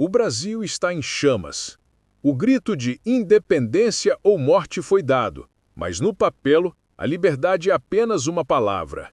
O Brasil está em chamas. O grito de independência ou morte foi dado, mas no papel, a liberdade é apenas uma palavra.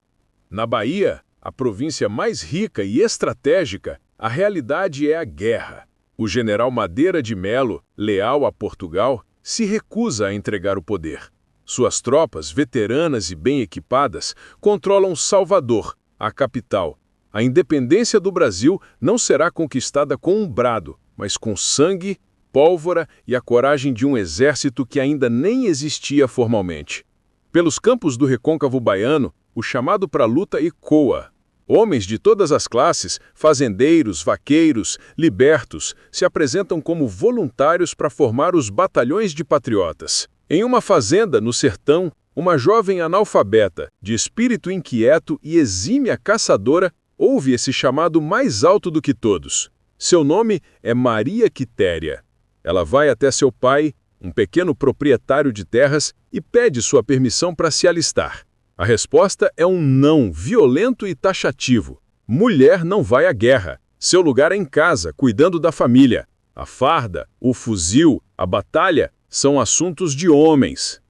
Na Bahia, a província mais rica e estratégica, a realidade é a guerra. O general Madeira de Melo, leal a Portugal, se recusa a entregar o poder. Suas tropas, veteranas e bem equipadas, controlam Salvador, a capital. A independência do Brasil não será conquistada com um brado, mas com sangue, pólvora e a coragem de um exército que ainda nem existia formalmente. Pelos campos do recôncavo baiano, o chamado para a luta ecoa. Homens de todas as classes, fazendeiros, vaqueiros, libertos, se apresentam como voluntários para formar os batalhões de patriotas. Em uma fazenda, no sertão, uma jovem analfabeta, de espírito inquieto e exímia caçadora, ouve esse chamado mais alto do que todos. Seu nome é Maria Quitéria. Ela vai até seu pai, um pequeno proprietário de terras, e pede sua permissão para se alistar. A resposta é um não violento e taxativo. Mulher não vai à guerra. Seu lugar é em casa, cuidando da família. A farda, o fuzil, a batalha são assuntos de homens.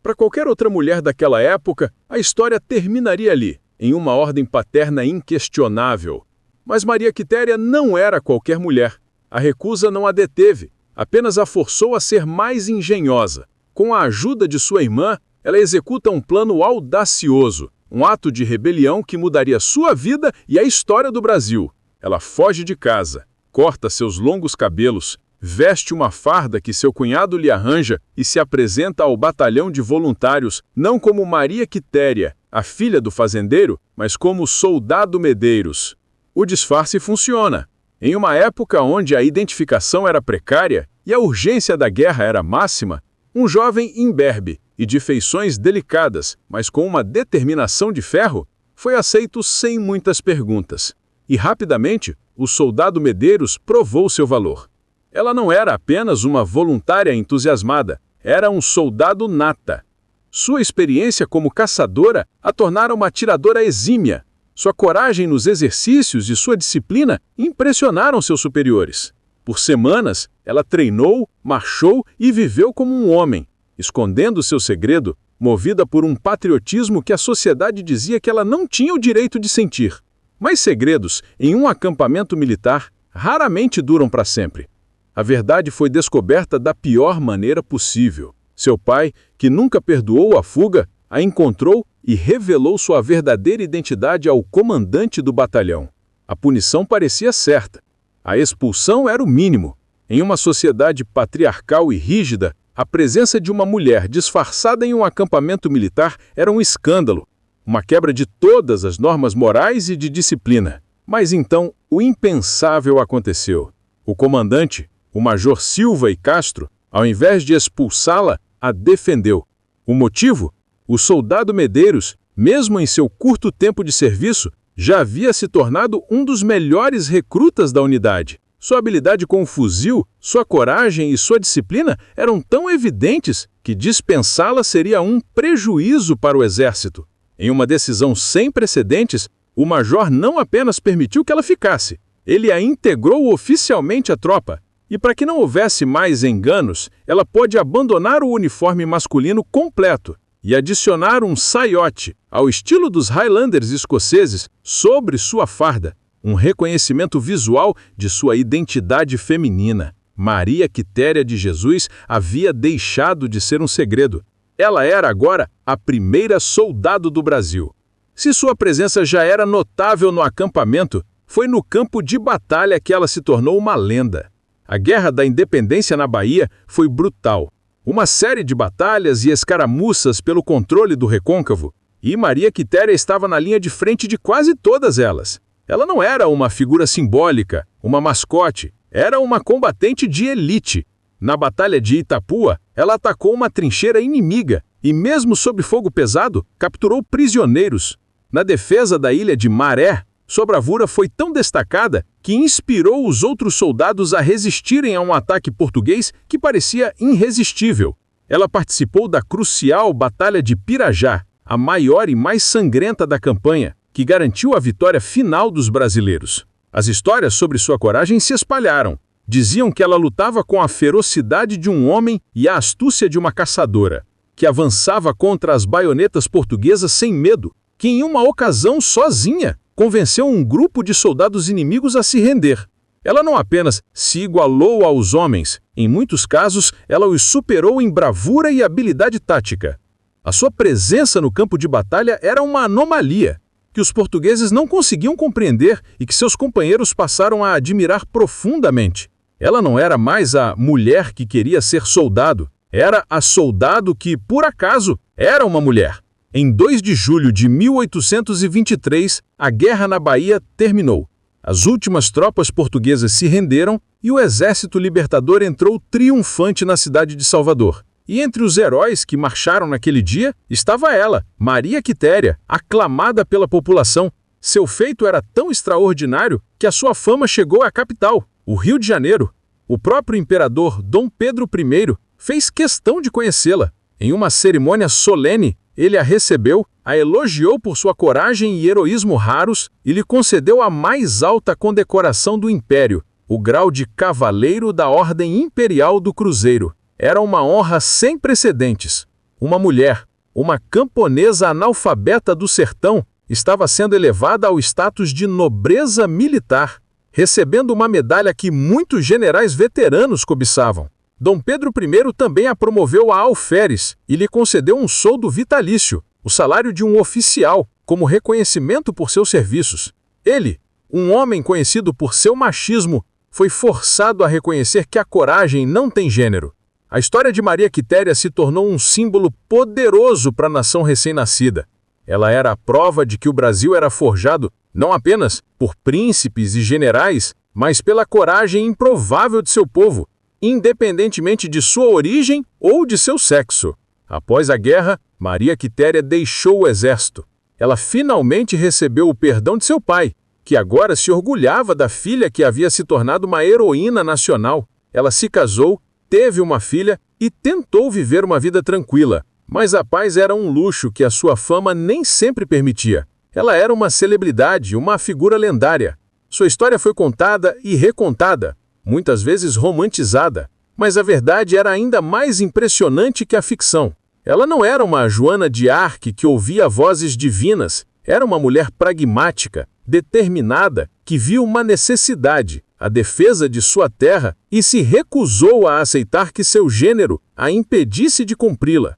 Para qualquer outra mulher daquela época, a história terminaria ali, em uma ordem paterna inquestionável. Mas Maria Quitéria não era qualquer mulher. A recusa não a deteve, apenas a forçou a ser mais engenhosa. Com a ajuda de sua irmã, ela executa um plano audacioso, um ato de rebelião que mudaria sua vida e a história do Brasil. Ela foge de casa, corta seus longos cabelos, veste uma farda que seu cunhado lhe arranja e se apresenta ao batalhão de voluntários, não como Maria Quitéria, a filha do fazendeiro, mas como Soldado Medeiros. O disfarce funciona. Em uma época onde a identificação era precária e a urgência da guerra era máxima, um jovem imberbe e de feições delicadas, mas com uma determinação de ferro, foi aceito sem muitas perguntas. E rapidamente, o Soldado Medeiros provou seu valor. Ela não era apenas uma voluntária entusiasmada, era um soldado nata. Sua experiência como caçadora a tornara uma atiradora exímia. Sua coragem nos exercícios e sua disciplina impressionaram seus superiores. Por semanas, ela treinou, marchou e viveu como um homem, escondendo seu segredo, movida por um patriotismo que a sociedade dizia que ela não tinha o direito de sentir. Mas segredos, em um acampamento militar, raramente duram para sempre. A verdade foi descoberta da pior maneira possível. Seu pai, que nunca perdoou a fuga, a encontrou e revelou sua verdadeira identidade ao comandante do batalhão. A punição parecia certa. A expulsão era o mínimo. Em uma sociedade patriarcal e rígida, a presença de uma mulher disfarçada em um acampamento militar era um escândalo, uma quebra de todas as normas morais e de disciplina. Mas então, o impensável aconteceu. O comandante, o Major Silva e Castro, ao invés de expulsá-la, a defendeu. O motivo? O Soldado Medeiros, mesmo em seu curto tempo de serviço, já havia se tornado um dos melhores recrutas da unidade. Sua habilidade com o fuzil, sua coragem e sua disciplina eram tão evidentes que dispensá-la seria um prejuízo para o exército. Em uma decisão sem precedentes, o major não apenas permitiu que ela ficasse, ele a integrou oficialmente à tropa. E para que não houvesse mais enganos, ela pôde abandonar o uniforme masculino completo e adicionar um saiote, ao estilo dos Highlanders escoceses, sobre sua farda, um reconhecimento visual de sua identidade feminina. Maria Quitéria de Jesus havia deixado de ser um segredo. Ela era agora a primeira soldado do Brasil. Se sua presença já era notável no acampamento, foi no campo de batalha que ela se tornou uma lenda. A Guerra da Independência na Bahia foi brutal. Uma série de batalhas e escaramuças pelo controle do recôncavo, e Maria Quitéria estava na linha de frente de quase todas elas. Ela não era uma figura simbólica, uma mascote, era uma combatente de elite. Na Batalha de Itapua, ela atacou uma trincheira inimiga e, mesmo sob fogo pesado, capturou prisioneiros. Na defesa da ilha de Maré, sua bravura foi tão destacada que inspirou os outros soldados a resistirem a um ataque português que parecia irresistível. Ela participou da crucial Batalha de Pirajá, a maior e mais sangrenta da campanha, que garantiu a vitória final dos brasileiros. As histórias sobre sua coragem se espalharam. Diziam que ela lutava com a ferocidade de um homem e a astúcia de uma caçadora, que avançava contra as baionetas portuguesas sem medo, que em uma ocasião sozinha convenceu um grupo de soldados inimigos a se render. Ela não apenas se igualou aos homens, em muitos casos ela os superou em bravura e habilidade tática. A sua presença no campo de batalha era uma anomalia, que os portugueses não conseguiam compreender e que seus companheiros passaram a admirar profundamente. Ela não era mais a mulher que queria ser soldado, era a soldado que, por acaso, era uma mulher. Em 2 de julho de 1823, a guerra na Bahia terminou. As últimas tropas portuguesas se renderam e o exército libertador entrou triunfante na cidade de Salvador. E entre os heróis que marcharam naquele dia estava ela, Maria Quitéria, aclamada pela população. Seu feito era tão extraordinário que a sua fama chegou à capital, o Rio de Janeiro. O próprio imperador Dom Pedro I fez questão de conhecê-la. Em uma cerimônia solene, ele a recebeu, a elogiou por sua coragem e heroísmo raros e lhe concedeu a mais alta condecoração do Império, o grau de Cavaleiro da Ordem Imperial do Cruzeiro. Era uma honra sem precedentes. Uma mulher, uma camponesa analfabeta do sertão, estava sendo elevada ao status de nobreza militar, recebendo uma medalha que muitos generais veteranos cobiçavam. Dom Pedro I também a promoveu a alferes e lhe concedeu um soldo vitalício, o salário de um oficial, como reconhecimento por seus serviços. Ele, um homem conhecido por seu machismo, foi forçado a reconhecer que a coragem não tem gênero. A história de Maria Quitéria se tornou um símbolo poderoso para a nação recém-nascida. Ela era a prova de que o Brasil era forjado não apenas por príncipes e generais, mas pela coragem improvável de seu povo, independentemente de sua origem ou de seu sexo. Após a guerra, Maria Quitéria deixou o exército. Ela finalmente recebeu o perdão de seu pai, que agora se orgulhava da filha que havia se tornado uma heroína nacional. Ela se casou, teve uma filha e tentou viver uma vida tranquila, mas a paz era um luxo que a sua fama nem sempre permitia. Ela era uma celebridade, uma figura lendária. Sua história foi contada e recontada, muitas vezes romantizada, mas a verdade era ainda mais impressionante que a ficção. Ela não era uma Joana de Arc que ouvia vozes divinas, era uma mulher pragmática, determinada, que viu uma necessidade, a defesa de sua terra, e se recusou a aceitar que seu gênero a impedisse de cumpri-la.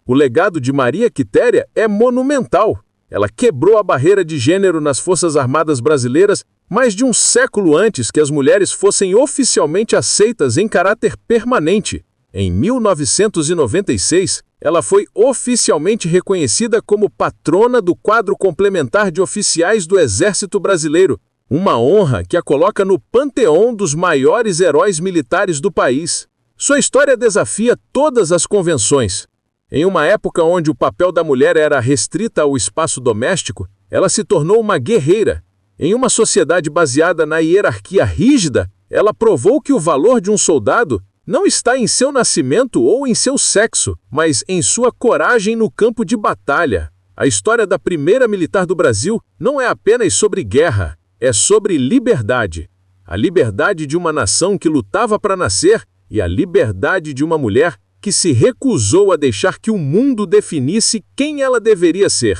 O legado de Maria Quitéria é monumental. Ela quebrou a barreira de gênero nas Forças Armadas Brasileiras mais de um século antes que as mulheres fossem oficialmente aceitas em caráter permanente. Em 1996, ela foi oficialmente reconhecida como patrona do quadro complementar de oficiais do Exército Brasileiro, uma honra que a coloca no panteão dos maiores heróis militares do país. Sua história desafia todas as convenções. Em uma época onde o papel da mulher era restrita ao espaço doméstico, ela se tornou uma guerreira. Em uma sociedade baseada na hierarquia rígida, ela provou que o valor de um soldado não está em seu nascimento ou em seu sexo, mas em sua coragem no campo de batalha. A história da primeira militar do Brasil não é apenas sobre guerra, é sobre liberdade. A liberdade de uma nação que lutava para nascer e a liberdade de uma mulher que se recusou a deixar que o mundo definisse quem ela deveria ser.